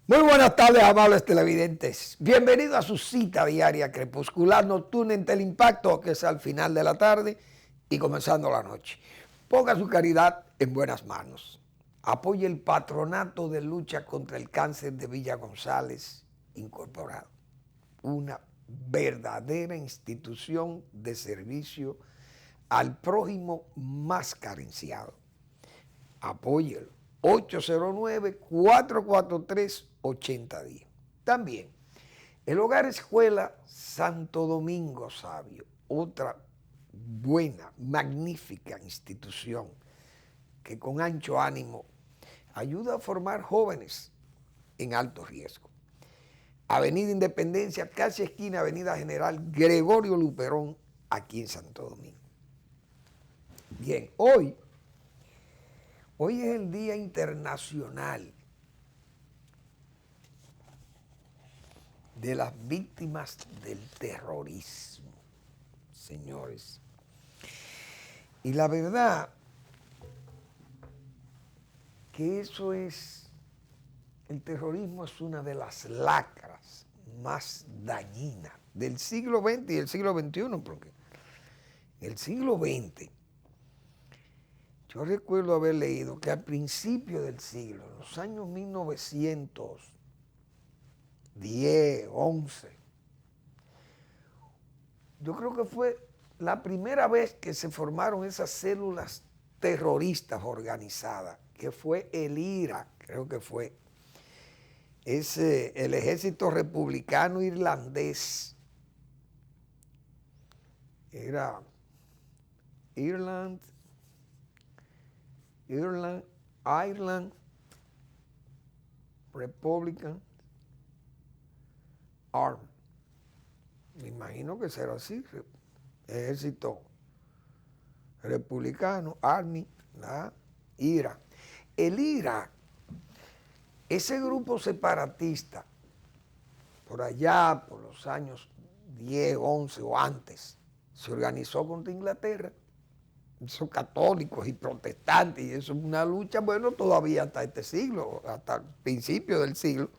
Muy buenas tardes, amables televidentes. Bienvenidos a su cita diaria crepuscular nocturna en Teleimpacto, que es al final de la tarde y comenzando la noche. Ponga su caridad en buenas manos. Apoye el Patronato de Lucha contra el Cáncer de Villa González Incorporado, una verdadera institución de servicio al prójimo más carenciado. Apóyelo. 809-443-8010. También, el Hogar Escuela Santo Domingo Sabio, otra buena, magnífica institución que con ancho ánimo ayuda a formar jóvenes en alto riesgo. Avenida Independencia, casi esquina Avenida General Gregorio Luperón, aquí en Santo Domingo. Bien, hoy es el Día Internacional de las Víctimas del Terrorismo, señores. Y la verdad que el terrorismo es una de las lacras más dañinas del siglo XX y del siglo XXI, porque en el siglo XX yo recuerdo haber leído que al principio del siglo, en los años 1910, 11, yo creo que fue la primera vez que se formaron esas células terroristas organizadas, que fue el IRA, creo que fue el ejército republicano irlandés. Era Ireland Republican Army. Me imagino que será así, ejército republicano, Army, ¿verdad? IRA. El IRA, ese grupo separatista, por allá, por los años 10, 11 o antes, se organizó contra Inglaterra. Son católicos y protestantes, y eso es una lucha, bueno, todavía hasta este siglo, hasta el principio del siglo,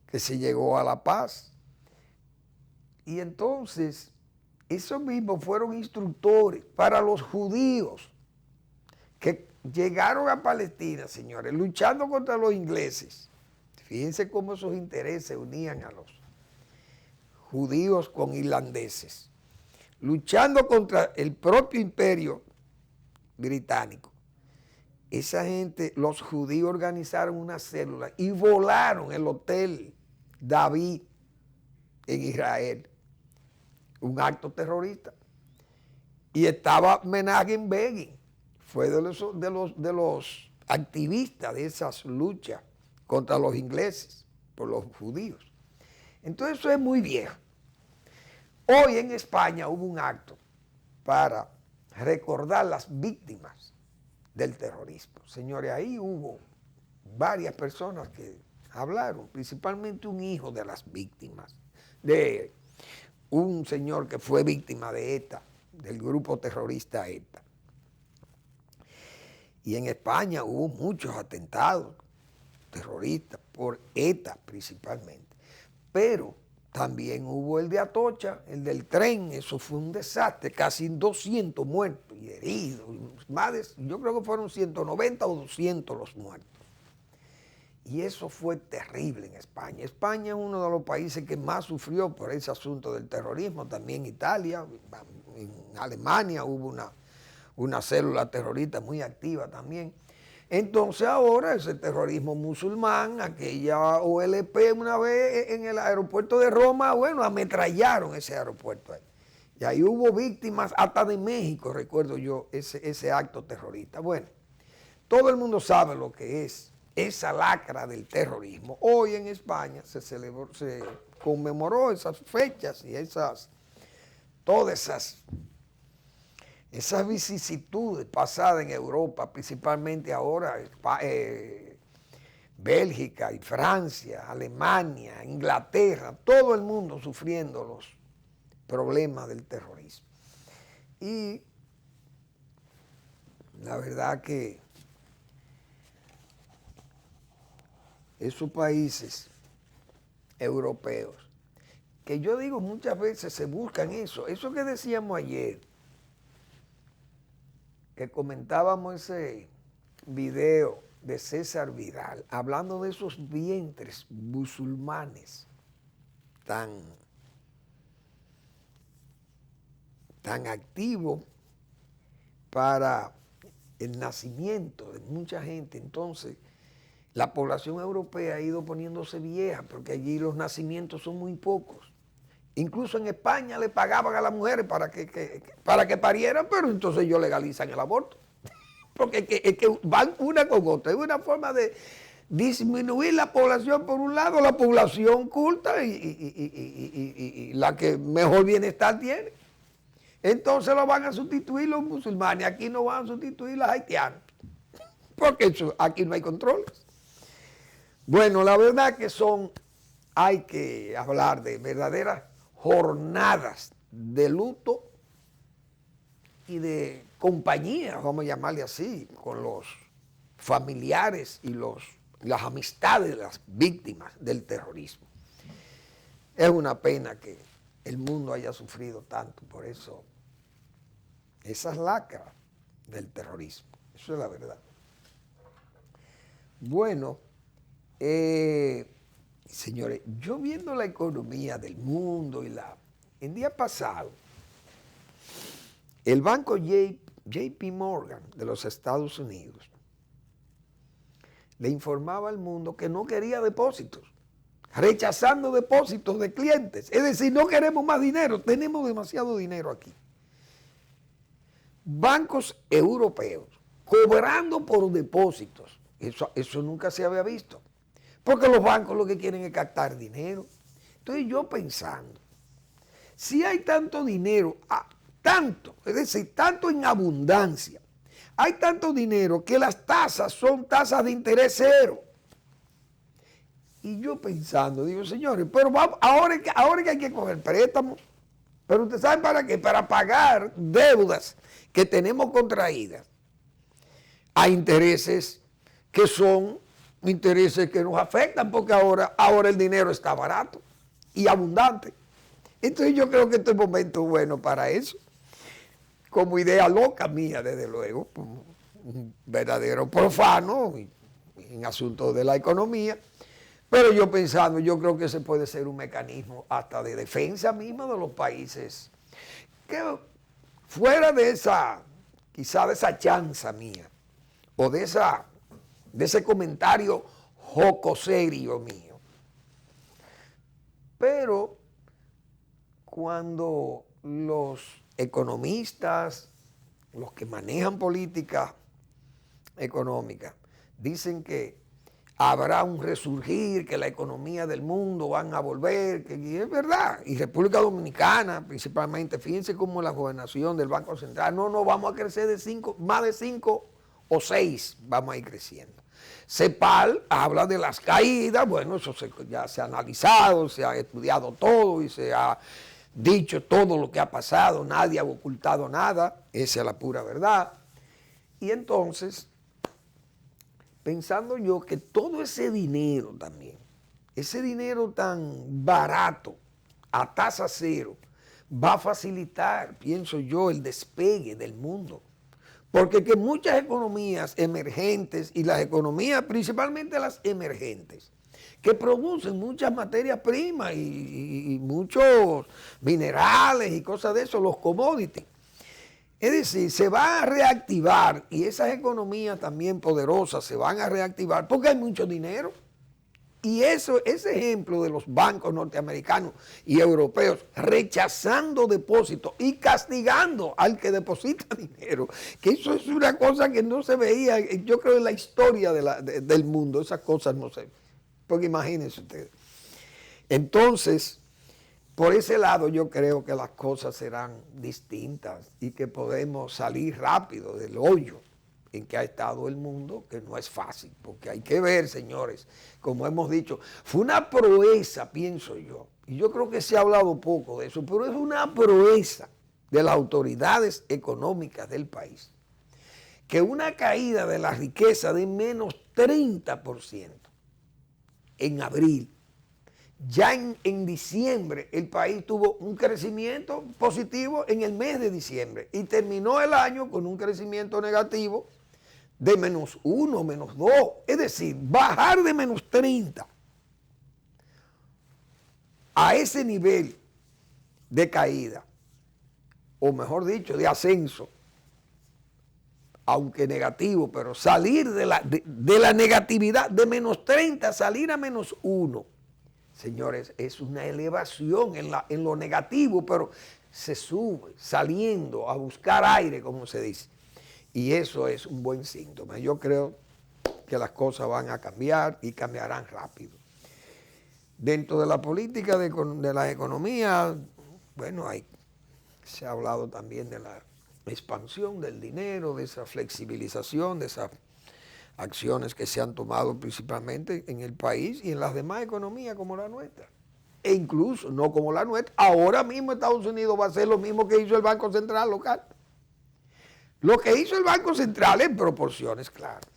que se llegó a la paz. Y entonces, esos mismos fueron instructores para los judíos que llegaron a Palestina, señores, luchando contra los ingleses. Fíjense cómo esos intereses unían a los judíos con irlandeses, luchando contra el propio imperio británico. Esa gente, los judíos, organizaron una célula y volaron el Hotel David en Israel, un acto terrorista. Y estaba Menachem Begin, fue de los activistas de esas luchas contra los ingleses por los judíos. Entonces eso es muy viejo. Hoy en España hubo un acto para recordar las víctimas del terrorismo. Señores, ahí hubo varias personas que hablaron, principalmente un hijo de las víctimas, de un señor que fue víctima de ETA, del grupo terrorista ETA. Y en España hubo muchos atentados terroristas por ETA principalmente. Pero también hubo el de Atocha, el del tren, eso fue un desastre, casi 200 muertos y heridos, yo creo que fueron 190 o 200 los muertos. Y eso fue terrible en España. España es uno de los países que más sufrió por ese asunto del terrorismo, también Italia, en Alemania hubo una célula terrorista muy activa también. Entonces ahora ese terrorismo musulmán, aquella OLP una vez en el aeropuerto de Roma, bueno, ametrallaron ese aeropuerto ahí. Y ahí hubo víctimas hasta de México, recuerdo yo, ese acto terrorista. Bueno, todo el mundo sabe lo que es esa lacra del terrorismo. Hoy en España se conmemoró esas fechas y todas esas vicisitudes pasadas en Europa, principalmente ahora Bélgica y Francia, Alemania, Inglaterra, todo el mundo sufriendo los problemas del terrorismo. Y la verdad que esos países europeos, que yo digo muchas veces se buscan eso que decíamos ayer, que comentábamos ese video de César Vidal, hablando de esos vientres musulmanes tan activos para el nacimiento de mucha gente. Entonces, la población europea ha ido poniéndose vieja porque allí los nacimientos son muy pocos. Incluso en España le pagaban a las mujeres para que parieran, pero entonces ellos legalizan el aborto. Porque es que van una con otra. Es una forma de disminuir la población, por un lado, la población culta y la que mejor bienestar tiene. Entonces lo van a sustituir los musulmanes. Aquí no van a sustituir los haitianos. Porque aquí no hay controles. Bueno, la verdad que hay que hablar de verdaderas jornadas de luto y de compañía, vamos a llamarle así, con los familiares y las amistades de las víctimas del terrorismo. Es una pena que el mundo haya sufrido tanto por eso, esas lacras del terrorismo. Eso es la verdad. Bueno, señores, yo viendo la economía del mundo el día pasado, el banco JP Morgan de los Estados Unidos le informaba al mundo que no quería depósitos, rechazando depósitos de clientes. Es decir, no queremos más dinero, tenemos demasiado dinero aquí. Bancos europeos cobrando por depósitos, eso nunca se había visto, porque los bancos lo que quieren es captar dinero. Entonces yo pensando, si hay tanto dinero, es decir, tanto en abundancia, hay tanto dinero que las tasas son tasas de interés cero. Y yo pensando, digo, señores, pero ahora es que hay que coger préstamos. Pero ustedes saben para qué, para pagar deudas que tenemos contraídas a intereses que son intereses que nos afectan, porque ahora el dinero está barato y abundante. Entonces yo creo que este es el momento bueno para eso. Como idea loca mía, desde luego, un verdadero profano en asuntos de la economía, pero yo pensando, yo creo que ese puede ser un mecanismo hasta de defensa misma de los países, que fuera de quizá de esa chanza mía, o de ese comentario jocoserio mío. Pero cuando los economistas, los que manejan política económica, dicen que habrá un resurgir, que la economía del mundo van a volver, que es verdad. Y República Dominicana, principalmente, fíjense cómo la gobernación del Banco Central, no vamos a crecer más de 5 o 6, vamos a ir creciendo. CEPAL habla de las caídas, bueno, eso ya se ha analizado, se ha estudiado todo y se ha dicho todo lo que ha pasado, nadie ha ocultado nada, esa es la pura verdad. Y entonces, pensando yo que todo ese dinero también, ese dinero tan barato, a tasa cero, va a facilitar, pienso yo, el despegue del mundo. Porque que muchas economías emergentes, y las economías, principalmente las emergentes, que producen muchas materias primas y muchos minerales y cosas de eso, los commodities. Es decir, se va a reactivar, y esas economías también poderosas se van a reactivar porque hay mucho dinero. Y ese ejemplo de los bancos norteamericanos y europeos rechazando depósitos y castigando al que deposita dinero, que eso es una cosa que no se veía, yo creo, en la historia del mundo. Esas cosas no se ven, porque imagínense ustedes. Entonces, por ese lado yo creo que las cosas serán distintas y que podemos salir rápido del hoyo en que ha estado el mundo, que no es fácil, porque hay que ver, señores, como hemos dicho, fue una proeza, pienso yo, y yo creo que se ha hablado poco de eso, pero es una proeza de las autoridades económicas del país, que una caída de la riqueza de menos 30%, en abril. Ya en diciembre el país tuvo un crecimiento positivo en el mes de diciembre y terminó el año con un crecimiento negativo de -1, -2. Es decir, bajar de -30 a ese nivel de caída, o mejor dicho, de ascenso, aunque negativo, pero salir de la negatividad de -30, salir a -1. Señores, es una elevación en lo negativo, pero se sube, saliendo a buscar aire, como se dice. Y eso es un buen síntoma. Yo creo que las cosas van a cambiar y cambiarán rápido. Dentro de la política de la economía, bueno, se ha hablado también de la expansión del dinero, de esa flexibilización, de esas acciones que se han tomado principalmente en el país y en las demás economías como la nuestra. E incluso, no como la nuestra, ahora mismo Estados Unidos va a hacer lo mismo que hizo el Banco Central local. Lo que hizo el Banco Central en proporciones, claro.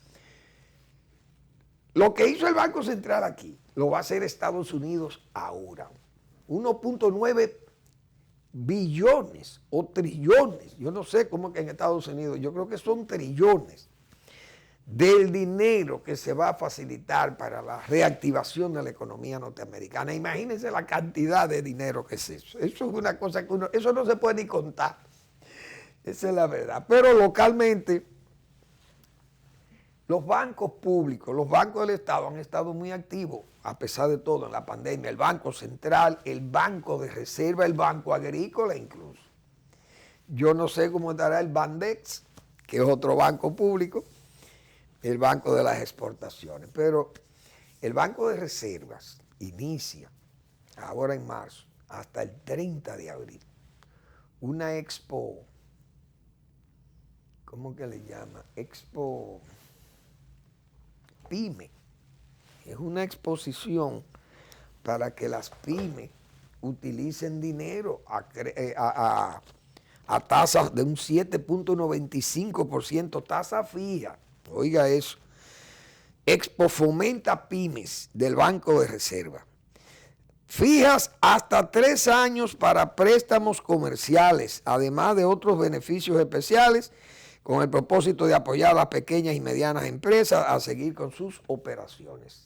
Lo que hizo el Banco Central aquí, lo va a hacer Estados Unidos ahora. 1.9 billones o trillones, yo no sé cómo que en Estados Unidos, yo creo que son trillones del dinero que se va a facilitar para la reactivación de la economía norteamericana. Imagínense la cantidad de dinero que es eso. Eso es una cosa que eso no se puede ni contar. Esa es la verdad. Pero localmente, los bancos públicos, los bancos del Estado han estado muy activos, a pesar de todo, en la pandemia. El Banco Central, el Banco de Reserva, el Banco Agrícola incluso. Yo no sé cómo estará el Bandex, que es otro banco público, el Banco de las Exportaciones. Pero el Banco de Reservas inicia, ahora en marzo, hasta el 30 de abril, una expo, ¿cómo que le llama? Expo PYME. Es una exposición para que las pymes utilicen dinero a tasas de un 7.95%, tasa fija. Oiga eso. Expo Fomenta Pymes del Banco de Reserva. Fijas hasta 3 años para préstamos comerciales, además de otros beneficios especiales, con el propósito de apoyar a las pequeñas y medianas empresas a seguir con sus operaciones.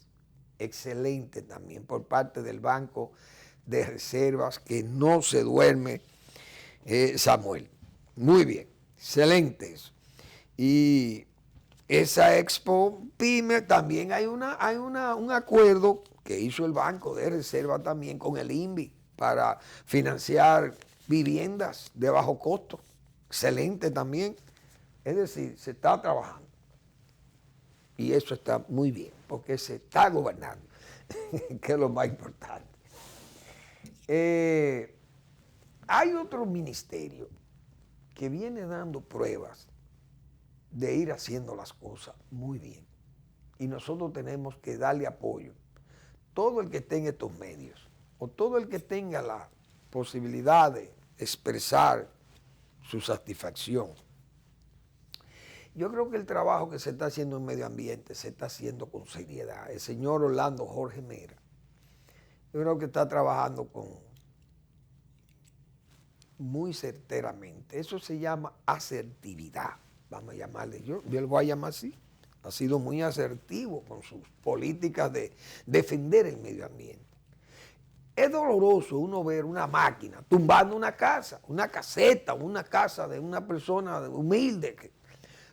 Excelente también por parte del Banco de Reservas, que no se duerme, Samuel. Muy bien, excelente eso. Y esa Expo PYME también hay un acuerdo que hizo el Banco de Reserva también con el INVI para financiar viviendas de bajo costo. Excelente también. Es decir, se está trabajando. Y eso está muy bien, porque se está gobernando, que es lo más importante. Hay otro ministerio que viene dando pruebas de ir haciendo las cosas muy bien. Y nosotros tenemos que darle apoyo. Todo el que esté en estos medios, o todo el que tenga la posibilidad de expresar su satisfacción. Yo creo que el trabajo que se está haciendo en medio ambiente se está haciendo con seriedad. El señor Orlando Jorge Mera, yo creo que está trabajando muy certeramente. Eso se llama asertividad, vamos a llamarle. Yo lo voy a llamar así. Ha sido muy asertivo con sus políticas de defender el medio ambiente. Es doloroso uno ver una máquina tumbando una casa, una caseta, una casa de una persona humilde.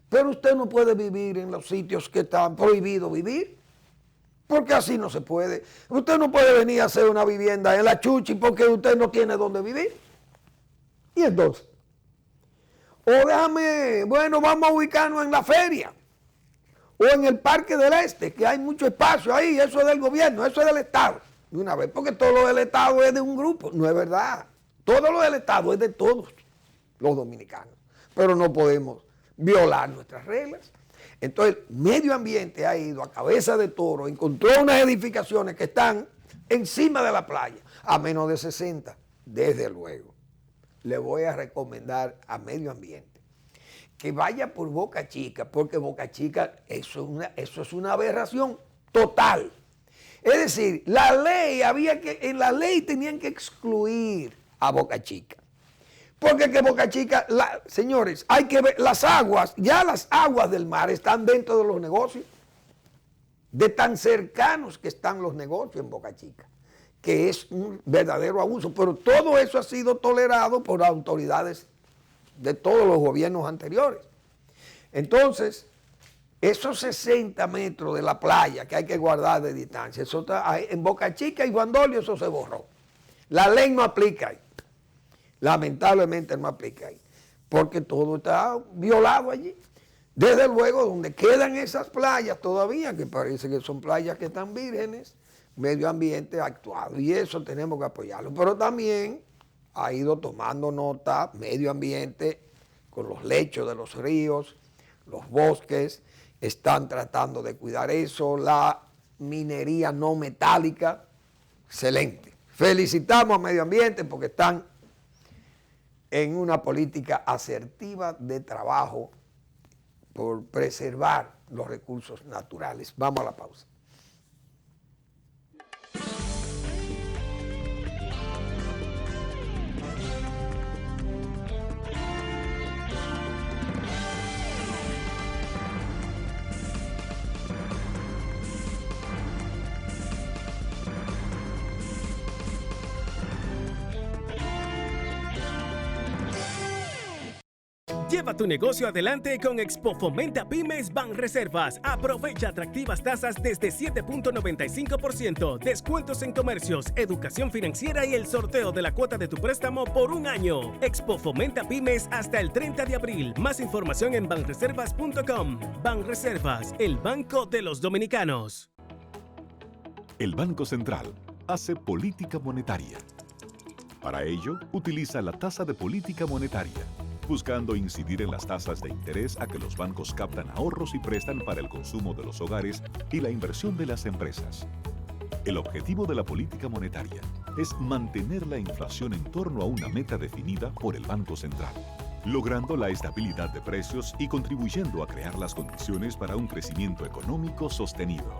Pero usted no puede vivir en los sitios que están prohibidos vivir, porque así no se puede. Usted no puede venir a hacer una vivienda en la Chuchi porque usted no tiene dónde vivir. Y entonces, vamos a ubicarnos en la feria o en el Parque del Este, que hay mucho espacio ahí, eso es del gobierno, eso es del Estado. De una vez, porque todo lo del Estado es de un grupo, no es verdad. Todo lo del Estado es de todos los dominicanos, pero no podemos violar nuestras reglas. Entonces, medio ambiente ha ido a cabeza de toro, encontró unas edificaciones que están encima de la playa, a menos de 60, desde luego. Le voy a recomendar a medio ambiente que vaya por Boca Chica, porque Boca Chica, eso es una aberración total. Es decir, la ley en la ley tenían que excluir a Boca Chica. Porque que Boca Chica, señores, hay que ver las aguas, ya las aguas del mar están dentro de los negocios, de tan cercanos que están los negocios en Boca Chica, que es un verdadero abuso. Pero todo eso ha sido tolerado por autoridades de todos los gobiernos anteriores. Entonces, esos 60 metros de la playa que hay que guardar de distancia, eso está, en Boca Chica y Juan Dolio eso se borró. La ley no aplica ahí. Lamentablemente no aplica ahí. Porque todo está violado allí. Desde luego, donde quedan esas playas todavía, que parece que son playas que están vírgenes, medio ambiente ha actuado. Y eso tenemos que apoyarlo. Pero también ha ido tomando nota medio ambiente con los lechos de los ríos, los bosques, están tratando de cuidar eso, la minería no metálica, excelente. Felicitamos a medio ambiente porque están en una política asertiva de trabajo por preservar los recursos naturales. Vamos a la pausa. Lleva tu negocio adelante con Expo Fomenta Pymes Banreservas. Aprovecha atractivas tasas desde 7.95%, descuentos en comercios, educación financiera y el sorteo de la cuota de tu préstamo por un año. Expo Fomenta Pymes hasta el 30 de abril. Más información en banreservas.com. Banreservas, el banco de los dominicanos. El Banco Central hace política monetaria. Para ello, utiliza la tasa de política monetaria, buscando incidir en las tasas de interés a que los bancos captan ahorros y prestan para el consumo de los hogares y la inversión de las empresas. El objetivo de la política monetaria es mantener la inflación en torno a una meta definida por el Banco Central, logrando la estabilidad de precios y contribuyendo a crear las condiciones para un crecimiento económico sostenido.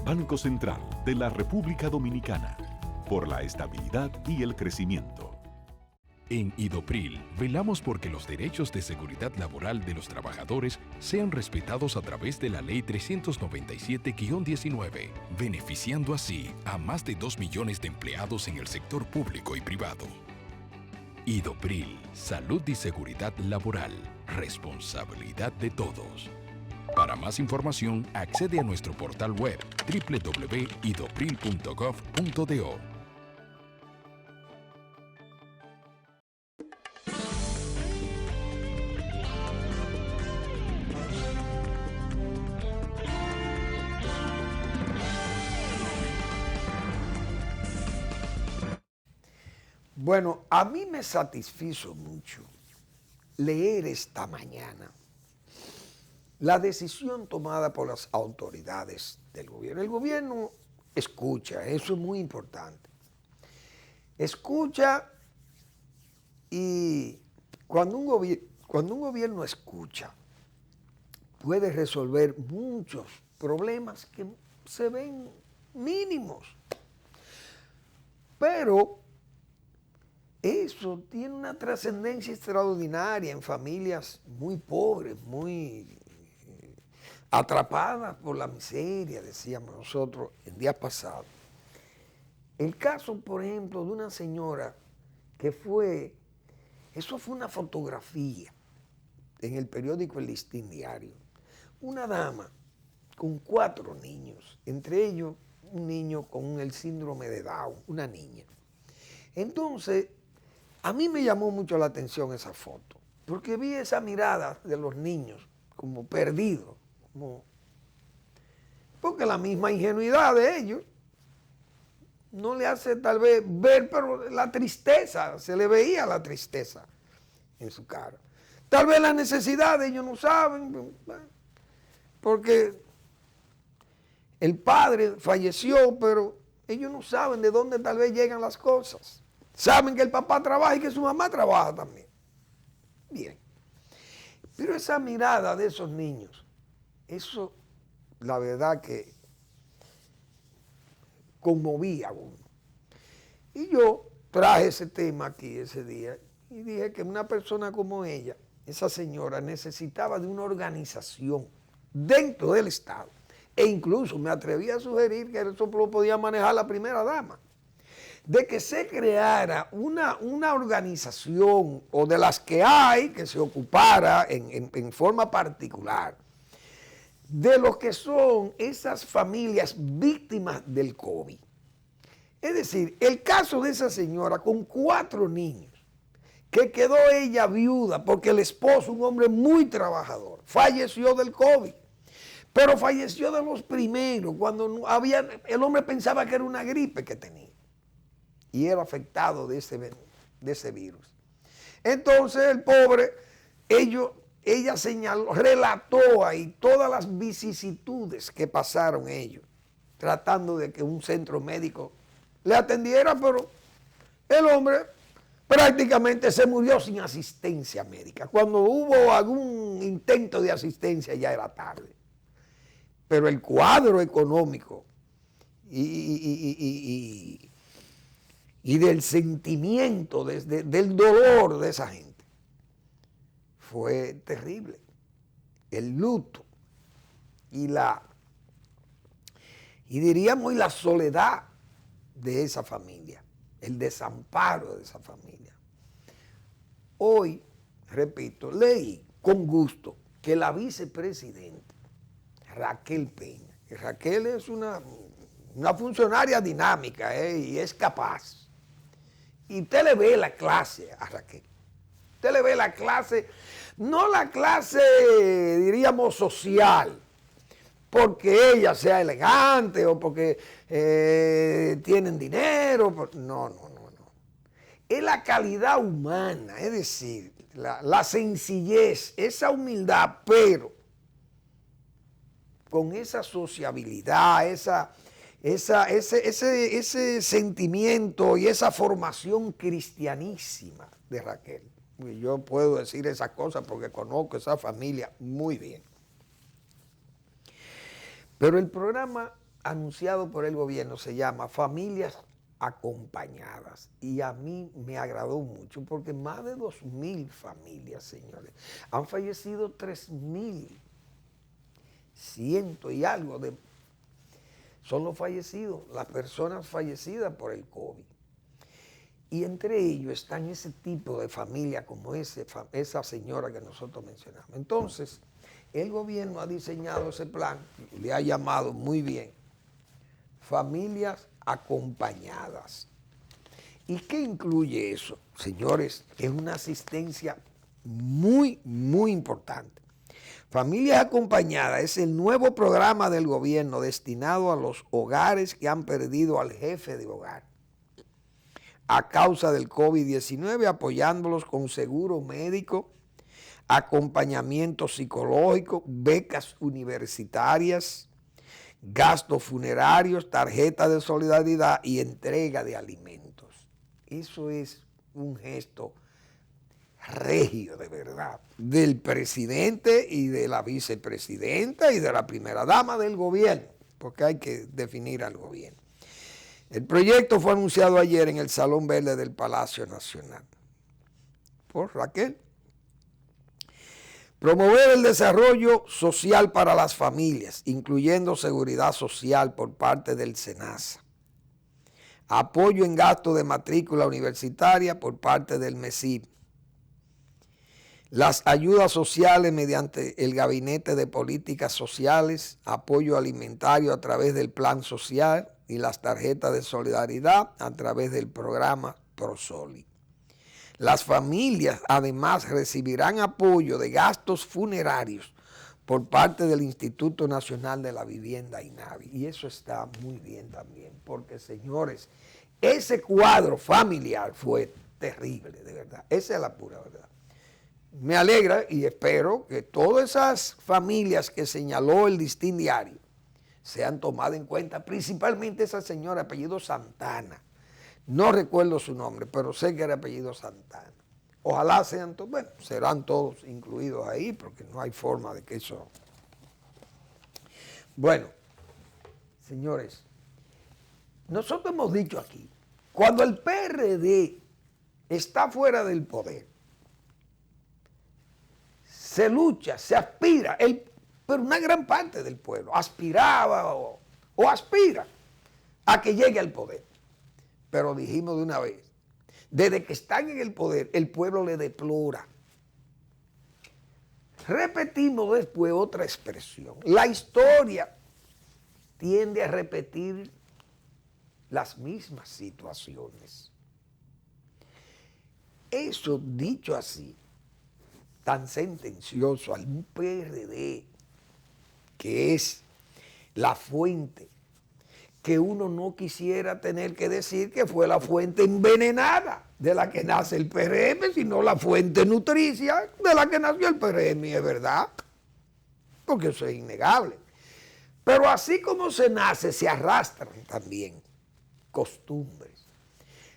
Banco Central de la República Dominicana, por la estabilidad y el crecimiento. En Idopril, velamos porque los derechos de seguridad laboral de los trabajadores sean respetados a través de la Ley 397-19, beneficiando así a más de 2 millones de empleados en el sector público y privado. Idopril, salud y seguridad laboral, responsabilidad de todos. Para más información, accede a nuestro portal web www.idopril.gov.do. Bueno, a mí me satisfizo mucho leer esta mañana la decisión tomada por las autoridades del gobierno. El gobierno escucha, eso es muy importante. Escucha y cuando un gobierno escucha, puede resolver muchos problemas que se ven mínimos. Pero eso tiene una trascendencia extraordinaria en familias muy pobres, muy atrapadas por la miseria, decíamos nosotros el día pasado. El caso, por ejemplo, de una señora que eso fue una fotografía en el periódico El Listín Diario. Una dama con 4 niños, entre ellos un niño con el síndrome de Down, una niña. Entonces, a mí me llamó mucho la atención esa foto, porque vi esa mirada de los niños como perdidos, porque la misma ingenuidad de ellos no le hace tal vez ver, pero la tristeza, se le veía la tristeza en su cara. Tal vez la necesidad ellos no saben, porque el padre falleció, pero ellos no saben de dónde tal vez llegan las cosas. Saben que el papá trabaja y que su mamá trabaja también. Bien. Pero esa mirada de esos niños, eso, la verdad que conmovía a uno. Y yo traje ese tema aquí ese día y dije que una persona como ella, esa señora, necesitaba de una organización dentro del Estado. E incluso me atreví a sugerir que eso lo podía manejar la primera dama, de que se creara una organización o de las que hay que se ocupara en forma particular de lo que son esas familias víctimas del COVID. Es decir, el caso de esa señora con 4 niños, que quedó ella viuda porque el esposo, un hombre muy trabajador, falleció del COVID. Pero falleció de los primeros, cuando el hombre pensaba que era una gripe que tenía. Y era afectado de ese virus. Entonces el pobre, ella señaló, relató ahí todas las vicisitudes que pasaron ellos, tratando de que un centro médico le atendiera, pero el hombre prácticamente se murió sin asistencia médica. Cuando hubo algún intento de asistencia ya era tarde. Pero el cuadro económico y del sentimiento, del dolor de esa gente, fue terrible. El luto y diríamos la soledad de esa familia, el desamparo de esa familia. Hoy, repito, leí con gusto que la vicepresidenta Raquel Peña, que Raquel es una funcionaria dinámica y es capaz. Y usted le ve la clase a Raquel. Usted le ve la clase, no la clase, diríamos, social, porque ella sea elegante o porque tienen dinero. No. Es la calidad humana, es decir, la sencillez, esa humildad, pero con esa sociabilidad, ese sentimiento y esa formación cristianísima de Raquel. Yo puedo decir esas cosas porque conozco esa familia muy bien. Pero el programa anunciado por el gobierno se llama Familias Acompañadas, y a mí me agradó mucho porque más de 2.000 familias, señores, han fallecido 3.100 y algo son los fallecidos, las personas fallecidas por el COVID. Y entre ellos están ese tipo de familia como esa señora que nosotros mencionamos. Entonces, el gobierno ha diseñado ese plan, le ha llamado muy bien, Familias Acompañadas. ¿Y qué incluye eso? Señores, es una asistencia muy, muy importante. Familias Acompañadas es el nuevo programa del gobierno destinado a los hogares que han perdido al jefe de hogar a causa del COVID-19, apoyándolos con seguro médico, acompañamiento psicológico, becas universitarias, gastos funerarios, tarjeta de solidaridad y entrega de alimentos. Eso es un gesto regio, de verdad, del presidente y de la vicepresidenta y de la primera dama del gobierno, porque hay que definir al gobierno. El proyecto fue anunciado ayer en el Salón Verde del Palacio Nacional por Raquel. Promover el desarrollo social para las familias, incluyendo seguridad social por parte del SENASA. Apoyo en gasto de matrícula universitaria por parte del MESIP. Las ayudas sociales mediante el Gabinete de Políticas Sociales, apoyo alimentario a través del Plan Social y las tarjetas de solidaridad a través del programa ProSoli. Las familias además recibirán apoyo de gastos funerarios por parte del Instituto Nacional de la Vivienda, INAVI. Y eso está muy bien también, porque señores, ese cuadro familiar fue terrible, de verdad. Esa es la pura verdad. Me alegra y espero que todas esas familias que señaló el Listín Diario sean tomadas en cuenta, principalmente esa señora apellido Santana. No recuerdo su nombre, pero sé que era apellido Santana. Ojalá sean todos, bueno, serán todos incluidos ahí, porque no hay forma de que eso... Bueno, señores, nosotros hemos dicho aquí, cuando el PRD está fuera del poder, se lucha, se aspira, pero una gran parte del pueblo aspiraba o aspira a que llegue al poder. Pero dijimos de una vez, desde que están en el poder, el pueblo le deplora. Repetimos después otra expresión. La historia tiende a repetir las mismas situaciones. Eso, dicho así, tan sentencioso al PRD, que es la fuente, que uno no quisiera tener que decir que fue la fuente envenenada de la que nace el PRM, sino la fuente nutricia de la que nació el PRM, es verdad, porque eso es innegable. Pero así como se nace, se arrastran también costumbres.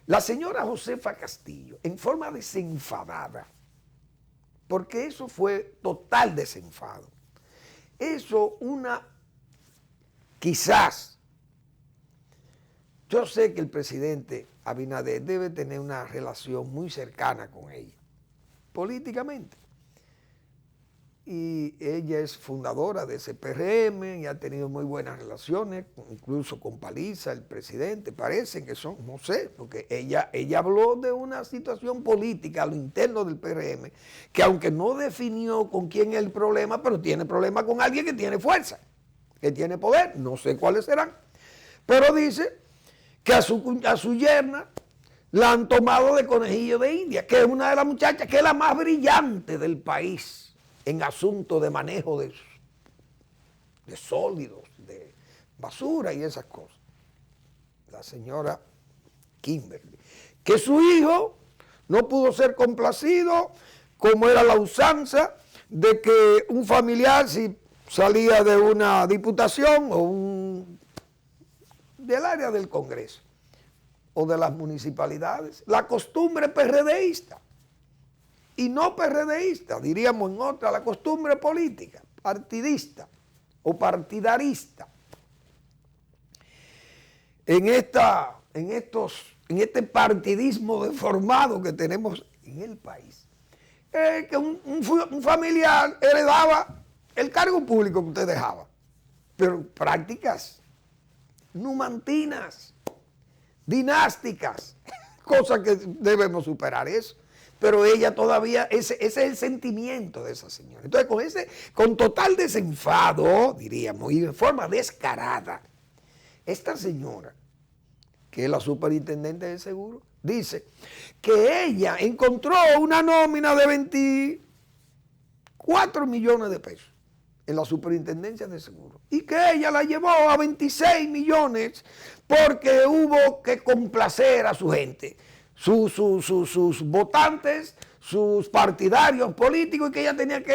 La señora Josefa Castillo, en forma desenfadada, porque eso fue total desenfado, eso quizás, yo sé que el presidente Abinader debe tener una relación muy cercana con ella, políticamente. Y ella es fundadora de ese PRM y ha tenido muy buenas relaciones, incluso con Paliza, el presidente, parece que son, no sé, porque ella habló de una situación política a lo interno del PRM, que aunque no definió con quién es el problema, pero tiene problema con alguien que tiene fuerza, que tiene poder, no sé cuáles serán, pero dice que a su yerna la han tomado de conejillo de India, que es una de las muchachas que es la más brillante del país en asuntos de manejo de sólidos, de basura y esas cosas. La señora Kimberly. Que su hijo no pudo ser complacido, como era la usanza, de que un familiar, si salía de una diputación o del área del Congreso o de las municipalidades, la costumbre PRDista y no PRDista, diríamos en otra, la costumbre política, partidista o partidarista. En este partidismo deformado que tenemos en el país, que un familiar heredaba el cargo público que usted dejaba, pero prácticas numantinas, dinásticas, cosas que debemos superar eso. Pero ella todavía, ese es el sentimiento de esa señora. Entonces, con total desenfado, diríamos, y de forma descarada, esta señora, que es la superintendente de seguro, dice que ella encontró una nómina de 24 millones de pesos en la superintendencia de seguro y que ella la llevó a 26 millones porque hubo que complacer a su gente, sus votantes, sus partidarios políticos, y que ella tenía que,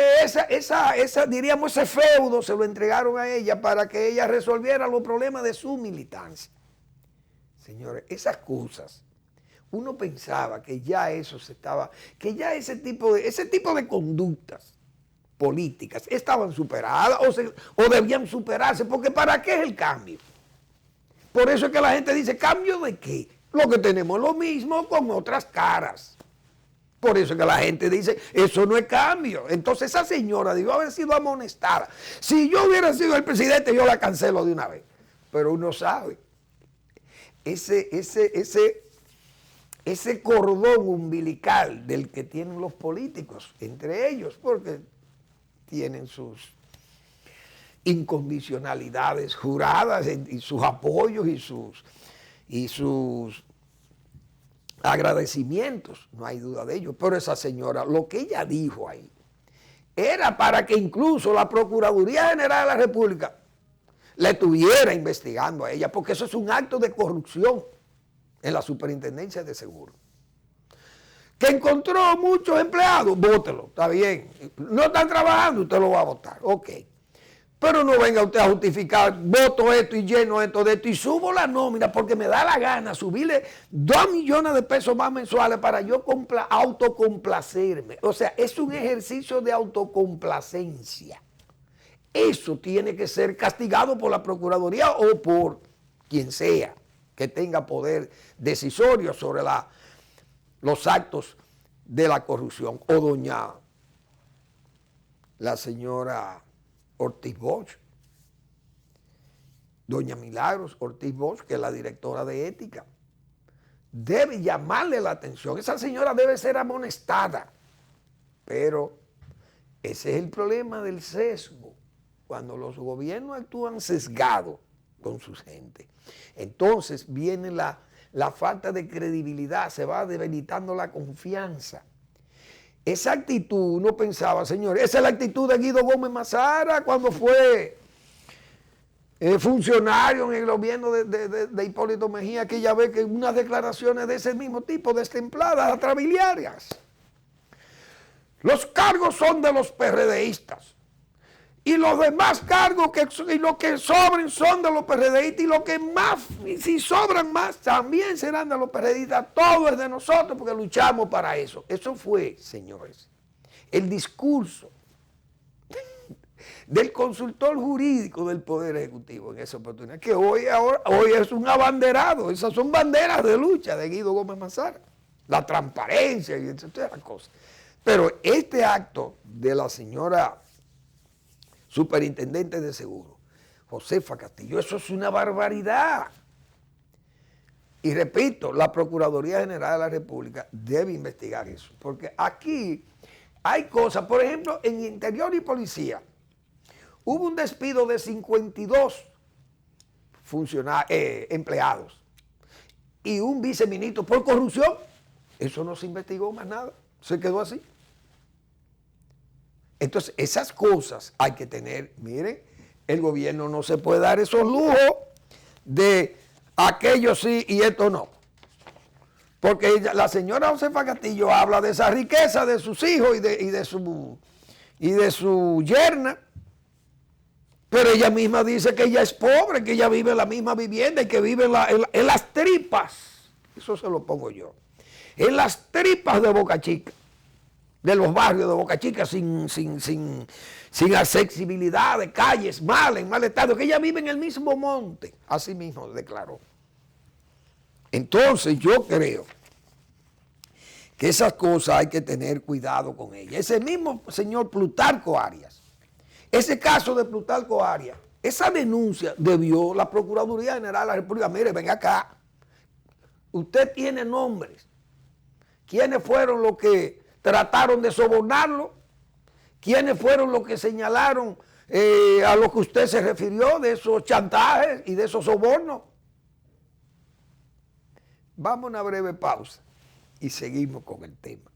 diríamos, ese feudo se lo entregaron a ella para que ella resolviera los problemas de su militancia. Señores, esas cosas, uno pensaba que ya eso que ya ese tipo de conductas políticas estaban superadas o debían superarse, porque ¿para qué es el cambio? Por eso es que la gente dice, ¿cambio de qué? Lo que tenemos es lo mismo con otras caras. Por eso es que la gente dice, eso no es cambio. Entonces esa señora debió haber sido amonestada. Si yo hubiera sido el presidente, yo la cancelo de una vez. Pero uno sabe, ese cordón umbilical del que tienen los políticos, entre ellos, porque tienen sus incondicionalidades juradas y sus apoyos y sus agradecimientos, no hay duda de ello. Pero esa señora, lo que ella dijo ahí, era para que incluso la Procuraduría General de la República le estuviera investigando a ella, porque eso es un acto de corrupción en la superintendencia de seguro. Que encontró muchos empleados, bótelo, está bien. No están trabajando, usted lo va a votar, ok. Pero no venga usted a justificar, voto esto y lleno esto de esto y subo la nómina porque me da la gana subirle 2 millones de pesos más mensuales para yo autocomplacerme. O sea, es un ejercicio de autocomplacencia. Eso tiene que ser castigado por la Procuraduría o por quien sea que tenga poder decisorio sobre los actos de la corrupción. O doña la señora Ortiz Bosch, doña Milagros Ortiz Bosch, que es la directora de ética. Debe llamarle la atención. Esa señora debe ser amonestada. Pero ese es el problema del sesgo. Cuando los gobiernos actúan sesgados con su gente, entonces viene la falta de credibilidad, se va debilitando la confianza. Esa actitud, uno pensaba, señores, esa es la actitud de Guido Gómez Mazara cuando fue funcionario en el gobierno de Hipólito Mejía, que ya ve que unas declaraciones de ese mismo tipo, destempladas, atrabiliarias. Los cargos son de los PRDistas. Y los demás cargos y los que sobren son de los PRDistas, y los que más, si sobran más, también serán de los PRDistas. Todo es de nosotros porque luchamos para eso. Eso fue, señores, el discurso del consultor jurídico del Poder Ejecutivo en esa oportunidad, que hoy es un abanderado. Esas son banderas de lucha de Guido Gómez Mazara. La transparencia y todas las cosas. Pero este acto de la señora superintendente de seguro, Josefa Castillo, eso es una barbaridad. Y repito, la Procuraduría General de la República debe investigar eso, porque aquí hay cosas, por ejemplo, en Interior y Policía, hubo un despido de 52 empleados y un viceministro por corrupción. Eso no se investigó más nada, se quedó así. Entonces, esas cosas hay que tener. Miren, el gobierno no se puede dar esos lujos de aquello sí y esto no. Porque la señora Josefa Castillo habla de esa riqueza de sus hijos y de su yerna, pero ella misma dice que ella es pobre, que ella vive en la misma vivienda y que vive en las tripas. Eso se lo pongo yo. En las tripas de Boca Chica, de los barrios de Boca Chica, sin accesibilidad, de calles en mal estado, que ella vive en el mismo monte, así mismo declaró. Entonces yo creo que esas cosas hay que tener cuidado con ellas. Ese mismo señor Plutarco Arias, ese caso de Plutarco Arias, esa denuncia debió la Procuraduría General de la República, mire, venga acá, usted tiene nombres, ¿quiénes fueron los que trataron de sobornarlo? ¿Quiénes fueron los que señalaron a lo que usted se refirió de esos chantajes y de esos sobornos? Vamos a una breve pausa y seguimos con el tema.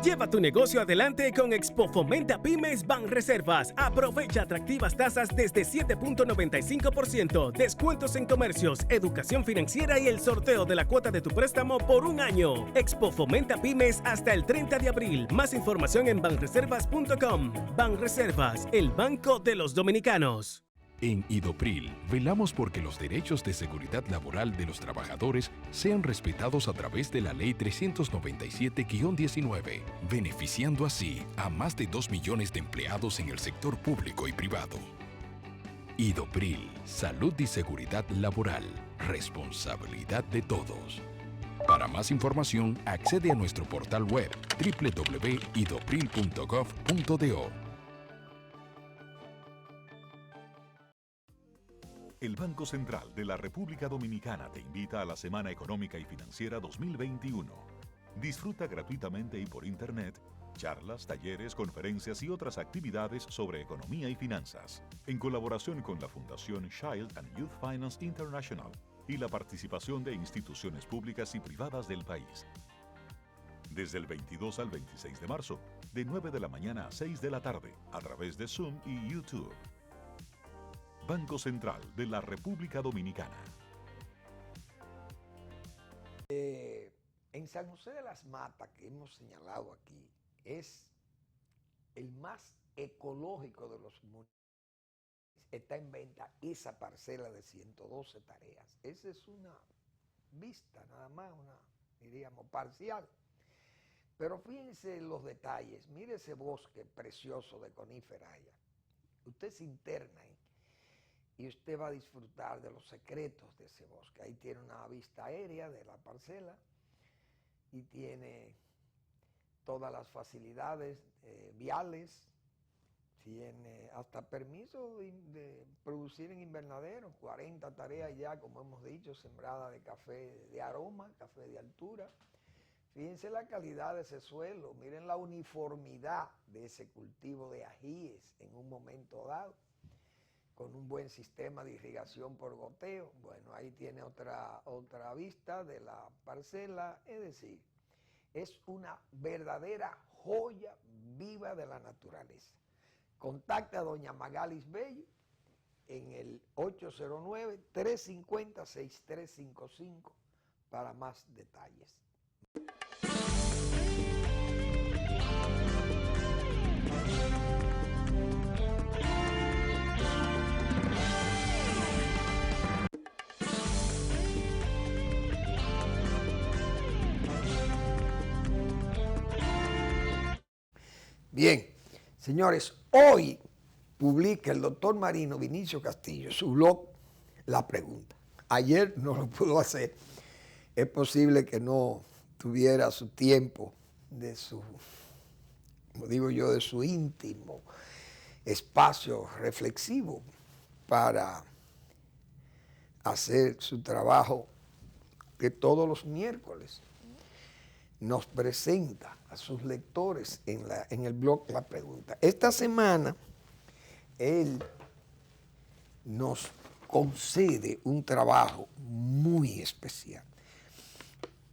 Lleva tu negocio adelante con Expo Fomenta Pymes Banreservas. Aprovecha atractivas tasas desde 7.95%, descuentos en comercios, educación financiera y el sorteo de la cuota de tu préstamo por un año. Expo Fomenta Pymes hasta el 30 de abril. Más información en banreservas.com. Banreservas, el banco de los dominicanos. En Idopril, velamos porque los derechos de seguridad laboral de los trabajadores sean respetados a través de la Ley 397-19, beneficiando así a más de 2 millones de empleados en el sector público y privado. Idopril, salud y seguridad laboral, responsabilidad de todos. Para más información, accede a nuestro portal web www.idopril.gov.do. El Banco Central de la República Dominicana te invita a la Semana Económica y Financiera 2021. Disfruta gratuitamente y por Internet charlas, talleres, conferencias y otras actividades sobre economía y finanzas, en colaboración con la Fundación Child and Youth Finance International y la participación de instituciones públicas y privadas del país. Desde el 22 al 26 de marzo, de 9 de la mañana a 6 de la tarde, a través de Zoom y YouTube. Banco Central de la República Dominicana. En San José de las Matas, que hemos señalado aquí, es el más ecológico de los municipios, está en venta esa parcela de 112 tareas. Esa es una vista nada más, una, diríamos, parcial. Pero fíjense en los detalles. Mire ese bosque precioso de coníferas allá. Usted se interna ahí y usted va a disfrutar de los secretos de ese bosque. Ahí tiene una vista aérea de la parcela y tiene todas las facilidades viales, tiene hasta permiso de producir en invernadero, 40 tareas ya, como hemos dicho, sembrada de café de aroma, café de altura. Fíjense la calidad de ese suelo, miren la uniformidad de ese cultivo de ajíes en un momento dado, con un buen sistema de irrigación por goteo. Bueno, ahí tiene otra vista de la parcela, es decir, es una verdadera joya viva de la naturaleza. Contacta a doña Magalis Bello en el 809-350-6355 para más detalles. Bien, señores, hoy publica el doctor Marino Vinicio Castillo su blog La Pregunta. Ayer no lo pudo hacer. Es posible que no tuviera su tiempo de su, como digo yo, de su íntimo espacio reflexivo para hacer su trabajo que todos los miércoles nos presenta a sus lectores en el blog La Pregunta. Esta semana él nos concede un trabajo muy especial.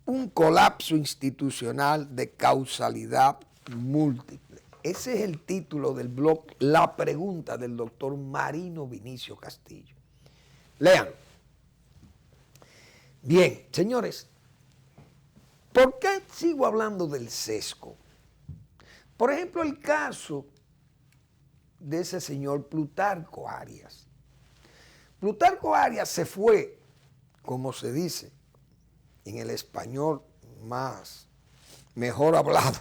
Un colapso institucional de causalidad múltiple. Ese es el título del blog La Pregunta del doctor Marino Vinicio Castillo. Lean. Bien, señores, ¿por qué sigo hablando del sesgo? Por ejemplo, el caso de ese señor Plutarco Arias. Plutarco Arias se fue, como se dice en el español mejor hablado,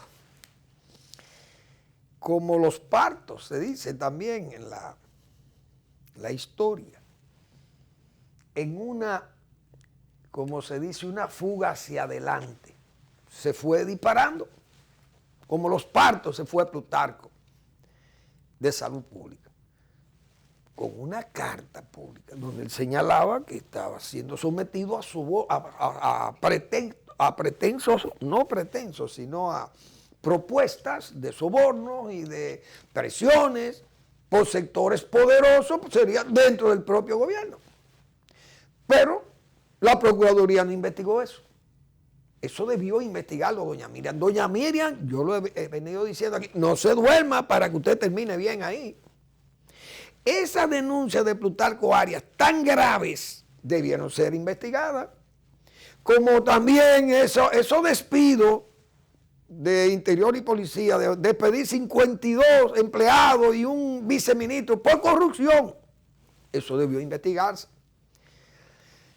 como los partos, se dice también en la historia, en una, como se dice, una fuga hacia adelante. Se fue disparando, como los partos se fue Plutarco, de salud pública, con una carta pública donde él señalaba que estaba siendo sometido a propuestas de sobornos y de presiones por sectores poderosos, pues sería dentro del propio gobierno. Pero la Procuraduría no investigó eso. Eso debió investigarlo doña Miriam. Doña Miriam, yo lo he venido diciendo aquí, no se duerma para que usted termine bien ahí. Esas denuncias de Plutarco Arias tan graves debieron ser investigadas, como también esos despidos de Interior y Policía, de despedir 52 empleados y un viceministro por corrupción. Eso debió investigarse.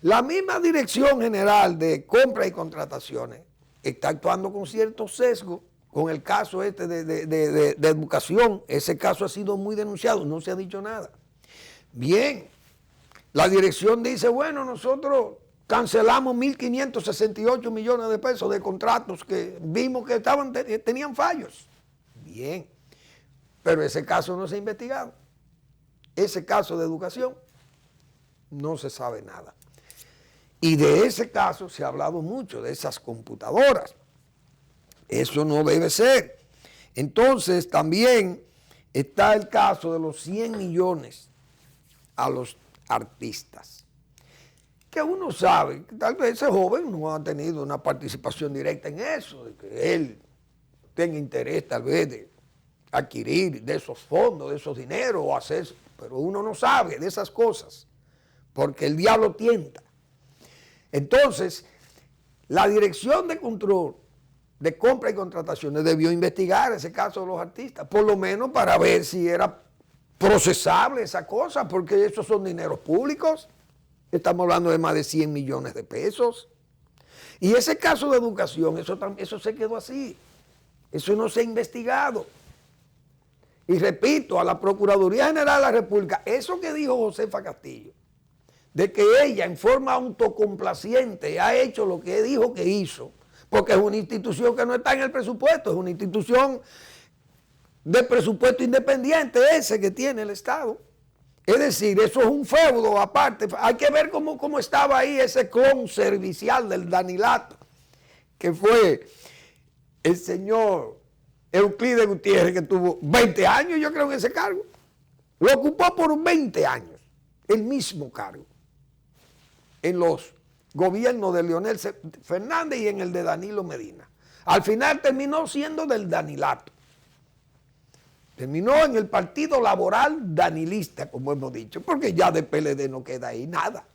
La misma Dirección General de Compras y Contrataciones está actuando con cierto sesgo con el caso este de educación. Ese caso ha sido muy denunciado, no se ha dicho nada. Bien, la dirección dice, bueno, nosotros cancelamos 1.568 millones de pesos de contratos que vimos que tenían fallos. Bien, pero ese caso no se ha investigado. Ese caso de educación no se sabe nada. Y de ese caso se ha hablado mucho, de esas computadoras. Eso no debe ser. Entonces también está el caso de los 100 millones a los artistas. Que uno sabe, que tal vez ese joven no ha tenido una participación directa en eso, de que él tenga interés tal vez de adquirir de esos fondos, de esos dineros o hacer, pero uno no sabe de esas cosas, porque el diablo tienta. Entonces, la Dirección de Control de compra y contrataciones, debió investigar ese caso de los artistas, por lo menos para ver si era procesable esa cosa, porque esos son dineros públicos. Estamos hablando de más de 100 millones de pesos. Y ese caso de educación, eso se quedó así. Eso no se ha investigado. Y repito, a la Procuraduría General de la República, eso que dijo Josefa Castillo, de que ella en forma autocomplaciente ha hecho lo que dijo que hizo, porque es una institución que no está en el presupuesto, es una institución de presupuesto independiente ese que tiene el Estado. Es decir, eso es un feudo aparte. Hay que ver cómo estaba ahí ese clon servicial del Danilato, que fue el señor Euclides Gutiérrez, que tuvo 20 años, yo creo, en ese cargo. Lo ocupó por 20 años, el mismo cargo, en los gobiernos de Leonel Fernández y en el de Danilo Medina. Al final terminó siendo del Danilato. Terminó en el Partido Laboral Danilista, como hemos dicho, porque ya de PLD no queda ahí nada.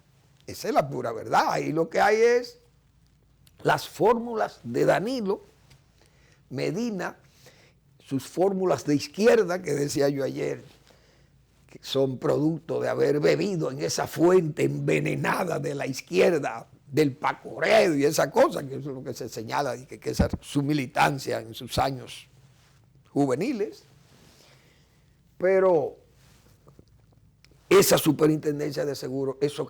Esa es la pura verdad. Ahí lo que hay es las fórmulas de Danilo Medina, sus fórmulas de izquierda, que decía yo ayer, que son producto de haber bebido en esa fuente envenenada de la izquierda, del Pacoreo y esa cosa, que eso es lo que se señala, que esa es su militancia en sus años juveniles. Pero esa superintendencia de seguros, eso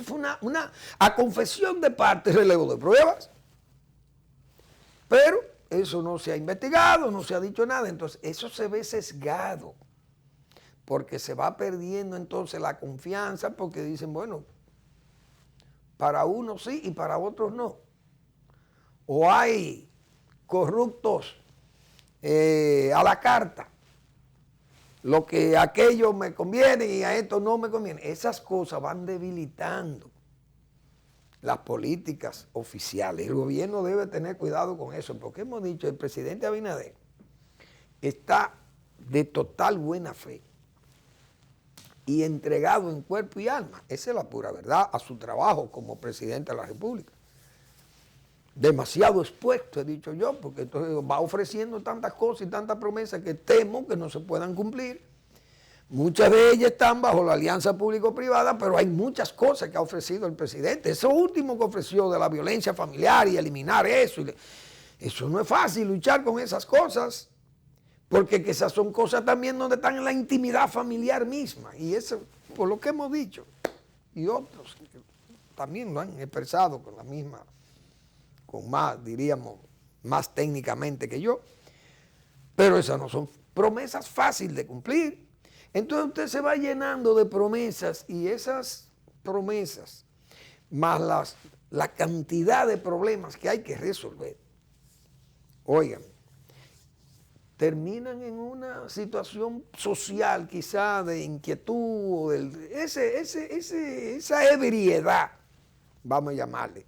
fue una a confesión de parte, relevo de pruebas. Pero eso no se ha investigado, no se ha dicho nada. Entonces, eso se ve sesgado, porque se va perdiendo entonces la confianza, porque dicen, bueno, para unos sí y para otros no. O hay corruptos a la carta. Lo que a aquello me conviene y a esto no me conviene. Esas cosas van debilitando las políticas oficiales. El gobierno debe tener cuidado con eso, porque hemos dicho, el presidente Abinader está de total buena fe y entregado en cuerpo y alma, esa es la pura verdad, a su trabajo como presidente de la República. Demasiado expuesto, he dicho yo, porque entonces va ofreciendo tantas cosas y tantas promesas que temo que no se puedan cumplir. Muchas de ellas están bajo la alianza público-privada, pero hay muchas cosas que ha ofrecido el presidente. Eso último que ofreció de la violencia familiar y eliminar eso, eso no es fácil luchar con esas cosas, porque que esas son cosas también donde están en la intimidad familiar misma. Y eso, por lo que hemos dicho, y otros que también lo han expresado con la misma, con más, diríamos, más técnicamente que yo, pero esas no son promesas fáciles de cumplir. Entonces usted se va llenando de promesas y esas promesas, más la cantidad de problemas que hay que resolver, oigan, terminan en una situación social quizá de inquietud, esa ebriedad, vamos a llamarle,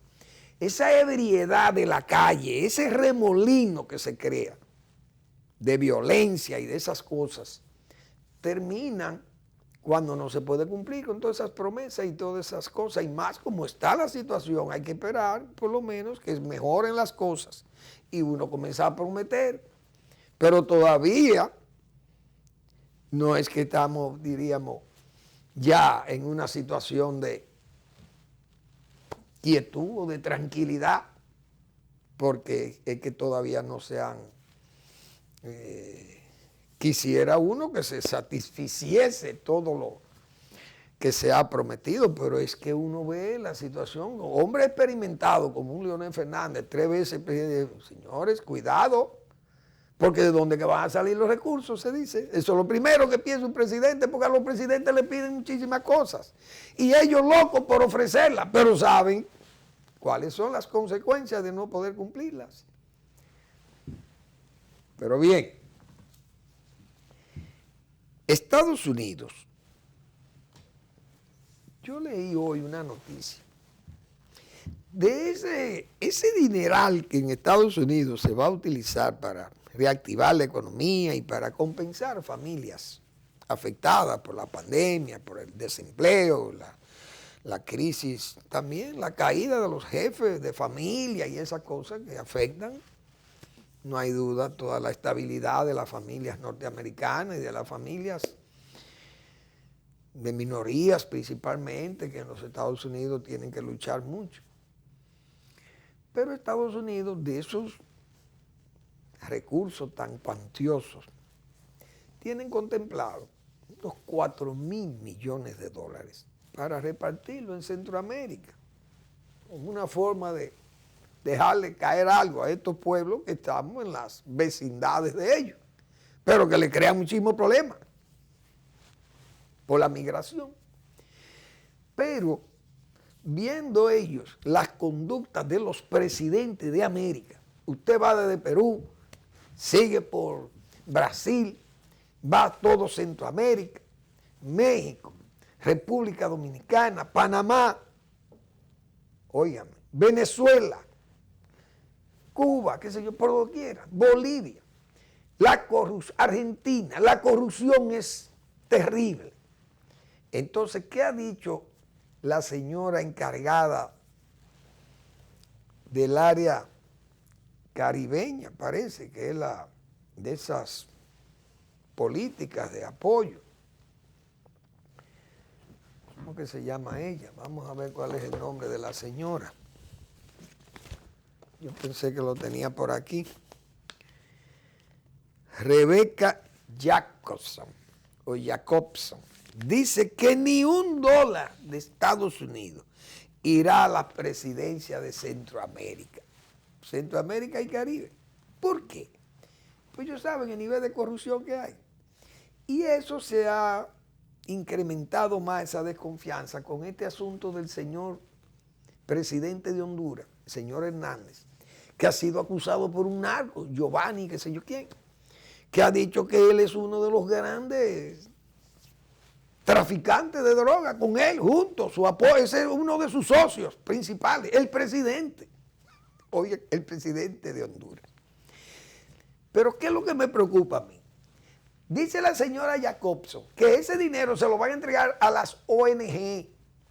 esa ebriedad de la calle, ese remolino que se crea de violencia y de esas cosas, terminan cuando no se puede cumplir con todas esas promesas y todas esas cosas. Y más como está la situación, hay que esperar por lo menos que mejoren las cosas y uno comienza a prometer. Pero todavía no es que estamos, diríamos, ya en una situación de quietud o de tranquilidad, porque es que todavía no se han... quisiera uno que se satisficiese todo lo que se ha prometido, pero es que uno ve la situación, hombre experimentado como un Leonel Fernández, 3 veces presidente, señores, cuidado, porque de dónde que van a salir los recursos, se dice. Eso es lo primero que piensa un presidente, porque a los presidentes le piden muchísimas cosas, y ellos locos por ofrecerlas, pero saben cuáles son las consecuencias de no poder cumplirlas. Pero bien, Estados Unidos, yo leí hoy una noticia de ese dineral que en Estados Unidos se va a utilizar para reactivar la economía y para compensar familias afectadas por la pandemia, por el desempleo, la crisis, también la caída de los jefes de familia y esas cosas que afectan no hay duda, toda la estabilidad de las familias norteamericanas y de las familias de minorías principalmente, que en los Estados Unidos tienen que luchar mucho. Pero Estados Unidos, de esos recursos tan cuantiosos, tienen contemplado unos 4.000 millones de dólares para repartirlo en Centroamérica, como una forma de dejarle caer algo a estos pueblos que estamos en las vecindades de ellos, pero que le crean muchísimos problemas por la migración. Pero viendo ellos las conductas de los presidentes de América, usted va desde Perú, sigue por Brasil, va a todo Centroamérica, México, República Dominicana, Panamá, óigame, Venezuela, Cuba, qué sé yo, por donde quiera, Bolivia, Argentina, la corrupción es terrible. Entonces, ¿qué ha dicho la señora encargada del área caribeña? Parece que es la de esas políticas de apoyo. ¿Cómo que se llama ella? Vamos a ver cuál es el nombre de la señora. Yo pensé que lo tenía por aquí. Rebecca Jacobson, o Jacobson, dice que ni $1 de Estados Unidos irá a la presidencia de Centroamérica. Centroamérica y Caribe. ¿Por qué? Pues ellos saben el nivel de corrupción que hay. Y eso se ha incrementado más, esa desconfianza, con este asunto del señor presidente de Honduras, el señor Hernández, que ha sido acusado por un narco, Giovanni, qué sé yo quién, que ha dicho que él es uno de los grandes traficantes de droga, con él junto, su apoyo, ese es uno de sus socios principales, el presidente. Oye, el presidente de Honduras. Pero ¿qué es lo que me preocupa a mí? Dice la señora Jacobson que ese dinero se lo van a entregar a las ONG,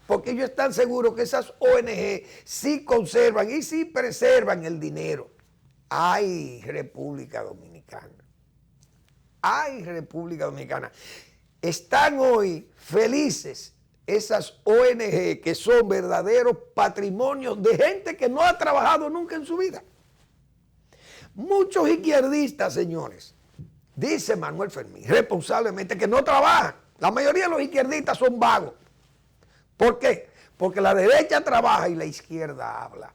porque ellos están seguros que esas ONG sí conservan y sí preservan el dinero. Ay, República Dominicana. Ay, República Dominicana. Están hoy felices esas ONG que son verdaderos patrimonios de gente que no ha trabajado nunca en su vida. Muchos izquierdistas, señores, dice Manuel Fermín, responsablemente, que no trabajan. La mayoría de los izquierdistas son vagos. ¿Por qué? Porque la derecha trabaja y la izquierda habla.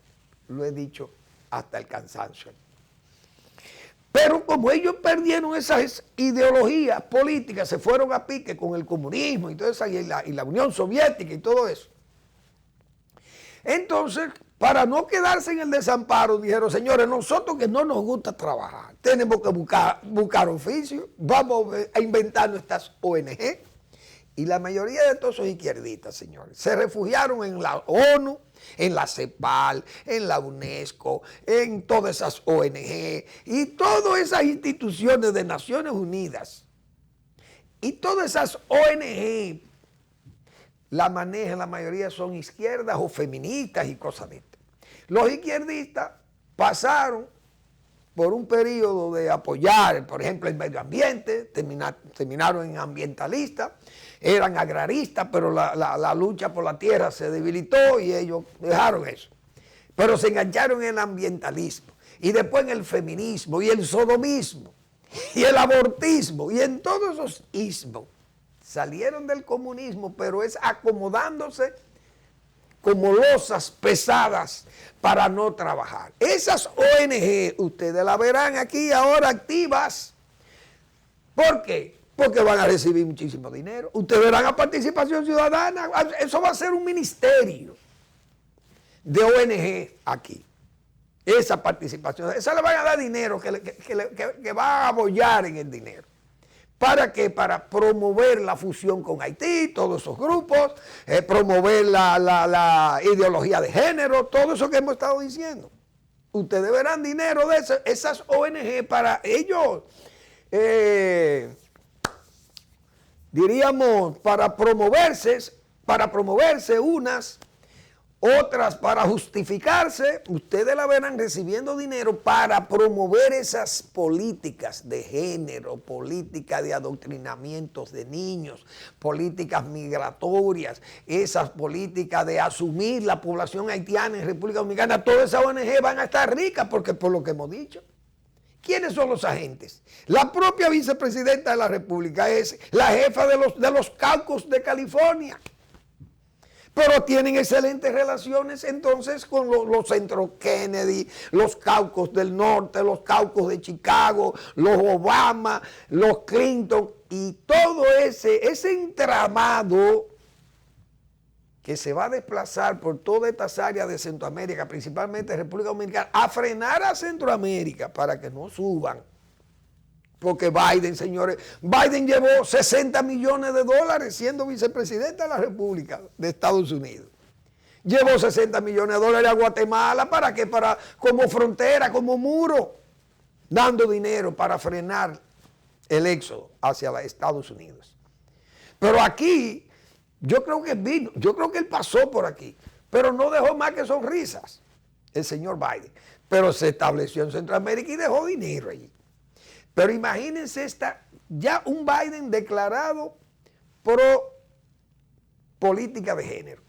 Lo he dicho hasta el cansancio. Pero como ellos perdieron esas ideologías políticas, se fueron a pique con el comunismo y todo eso, y la Unión Soviética y todo eso. Entonces, para no quedarse en el desamparo, dijeron, señores, nosotros que no nos gusta trabajar, tenemos que buscar oficio, vamos a inventar nuestras ONG. Y la mayoría de todos esos izquierdistas, señores, se refugiaron en la ONU, en la CEPAL, en la UNESCO, en todas esas ONG y todas esas instituciones de Naciones Unidas. Y todas esas ONG la manejan, la mayoría son izquierdas o feministas y cosas de esto. Los izquierdistas pasaron por un periodo de apoyar, por ejemplo, el medio ambiente, terminaron en ambientalistas, eran agraristas, pero la lucha por la tierra se debilitó y ellos dejaron eso. Pero se engancharon en el ambientalismo, y después en el feminismo, y el sodomismo, y el abortismo, y en todos esos ismos. Salieron del comunismo, pero es acomodándose como losas pesadas para no trabajar. Esas ONG, ustedes la verán aquí ahora activas. ¿Por qué? Porque van a recibir muchísimo dinero. Ustedes verán a Participación Ciudadana. Eso va a ser un ministerio de ONG aquí. Esa participación. Esa le van a dar dinero que va a apoyar en el dinero. ¿Para qué? Para promover la fusión con Haití, todos esos grupos, promover la ideología de género, todo eso que hemos estado diciendo. Ustedes verán dinero de esas ONG para ellos, diríamos, para promoverse unas Otras, para justificarse, ustedes la verán recibiendo dinero para promover esas políticas de género, políticas de adoctrinamientos de niños, políticas migratorias, esas políticas de asumir la población haitiana en República Dominicana. Todas esas ONG van a estar ricas porque por lo que hemos dicho. ¿Quiénes son los agentes? La propia vicepresidenta de la República es la jefa de los caucus de California. Pero tienen excelentes relaciones entonces con los centros Kennedy, los caucus del norte, los caucus de Chicago, los Obama, los Clinton y todo ese entramado que se va a desplazar por todas estas áreas de Centroamérica, principalmente República Dominicana, a frenar a Centroamérica para que no suban. Porque Biden, señores, Biden llevó 60 millones de dólares siendo vicepresidente de la República de Estados Unidos. Llevó 60 millones de dólares a Guatemala, ¿para qué? Como frontera, como muro, dando dinero para frenar el éxodo hacia los Estados Unidos. Pero aquí, yo creo que él pasó por aquí, pero no dejó más que sonrisas, el señor Biden. Pero se estableció en Centroamérica y dejó dinero allí. Pero imagínense ya un Biden declarado pro política de género.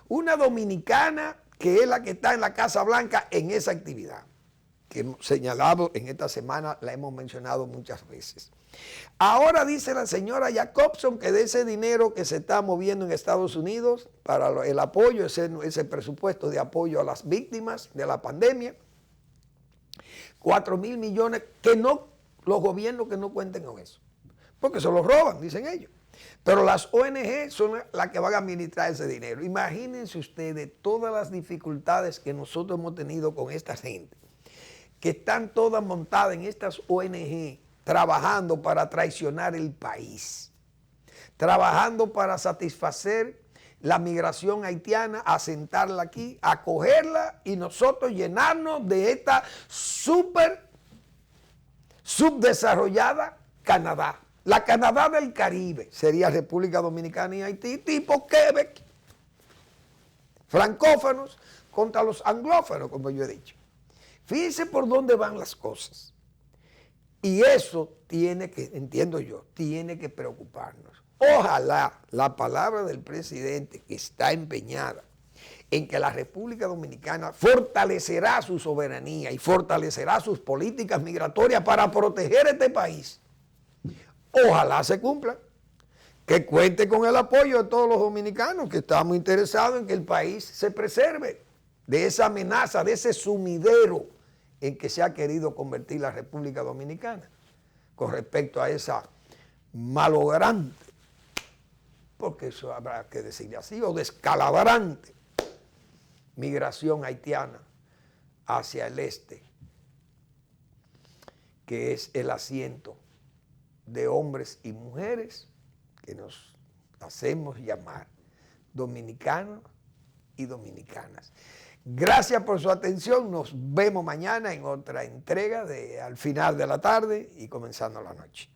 Una dominicana que es la que está en la Casa Blanca en esa actividad, que hemos señalado en esta semana, la hemos mencionado muchas veces. Ahora dice la señora Jacobson que de ese dinero que se está moviendo en Estados Unidos para el apoyo, ese presupuesto de apoyo a las víctimas de la pandemia, 4,000 millones, que no, los gobiernos que no cuenten con eso, porque se lo roban, dicen ellos. Pero las ONG son las que van a administrar ese dinero. Imagínense ustedes todas las dificultades que nosotros hemos tenido con esta gente, que están todas montadas en estas ONG, trabajando para traicionar el país, trabajando para satisfacer la migración haitiana, asentarla aquí, acogerla y nosotros llenarnos de esta subdesarrollada Canadá. La Canadá del Caribe sería República Dominicana y Haití, tipo Quebec. Francófonos contra los anglófonos, como yo he dicho. Fíjense por dónde van las cosas. Y eso tiene que, entiendo yo, tiene que preocuparnos. Ojalá la palabra del presidente, que está empeñada en que la República Dominicana fortalecerá su soberanía y fortalecerá sus políticas migratorias para proteger este país, ojalá se cumpla, que cuente con el apoyo de todos los dominicanos que estamos interesados en que el país se preserve de esa amenaza, de ese sumidero en que se ha querido convertir la República Dominicana con respecto a esa malogrante, porque eso habrá que decirle así, o descalabrante migración haitiana hacia el este, que es el asiento de hombres y mujeres que nos hacemos llamar dominicanos y dominicanas. Gracias por su atención. Nos vemos mañana en otra entrega de Al Final de la Tarde y comenzando la noche.